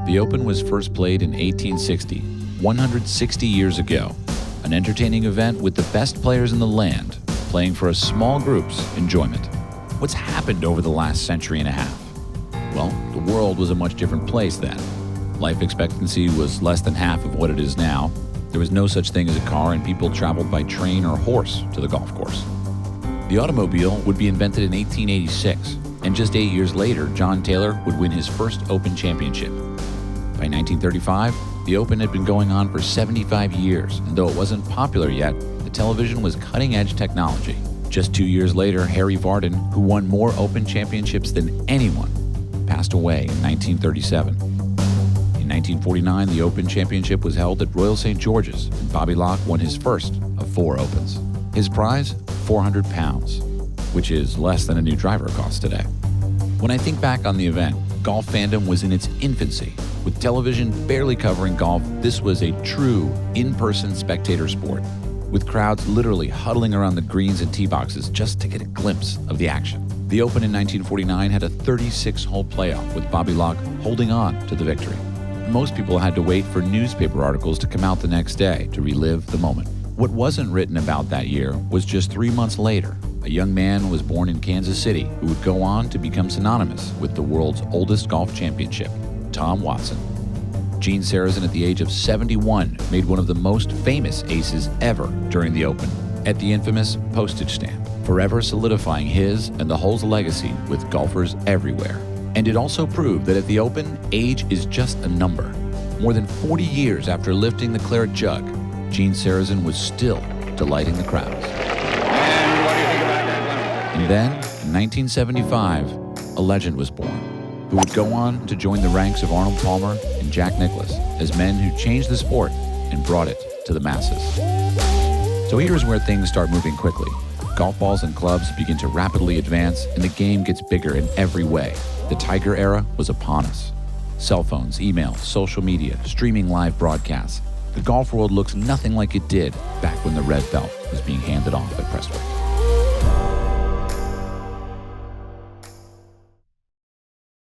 The Open was first played in 1860, 160 years ago. An entertaining event with the best players in the land, playing for a small group's enjoyment. What's happened over the last century and a half? Well, the world was a much different place then. Life expectancy was less than half of what it is now. There was no such thing as a car, and people traveled by train or horse to the golf course. The automobile would be invented in 1886, and just 8 years later, John Taylor would win his first Open championship. By 1935, the Open had been going on for 75 years, and though it wasn't popular yet, the television was cutting-edge technology. Just 2 years later, Harry Vardon, who won more Open championships than anyone, passed away in 1937. In 1949, the Open Championship was held at Royal St. George's, and Bobby Locke won his first of 4 Opens. His prize, 400 pounds, which is less than a new driver costs today. When I think back on the event, golf fandom was in its infancy. With television barely covering golf, this was a true in-person spectator sport, with crowds literally huddling around the greens and tee boxes just to get a glimpse of the action. The Open in 1949 had a 36-hole playoff, with Bobby Locke holding on to the victory. Most people had to wait for newspaper articles to come out the next day to relive the moment. What wasn't written about that year was just 3 months later, a young man was born in Kansas City who would go on to become synonymous with the world's oldest golf championship, Tom Watson. Gene Sarazen, at the age of 71, made one of the most famous aces ever during the Open at the infamous postage stamp, forever solidifying his and the hole's legacy with golfers everywhere. And it also proved that at the Open, age is just a number. More than 40 years after lifting the claret jug, Gene Sarazen was still delighting the crowds. And what do you think about that? And then, in 1975, a legend was born, who would go on to join the ranks of Arnold Palmer and Jack Nicklaus as men who changed the sport and brought it to the masses. So here's where things start moving quickly. Golf balls and clubs begin to rapidly advance, and the game gets bigger in every way. The Tiger era was upon us. Cell phones, email, social media, streaming live broadcasts. The golf world looks nothing like it did back when the red belt was being handed off at Prestwick.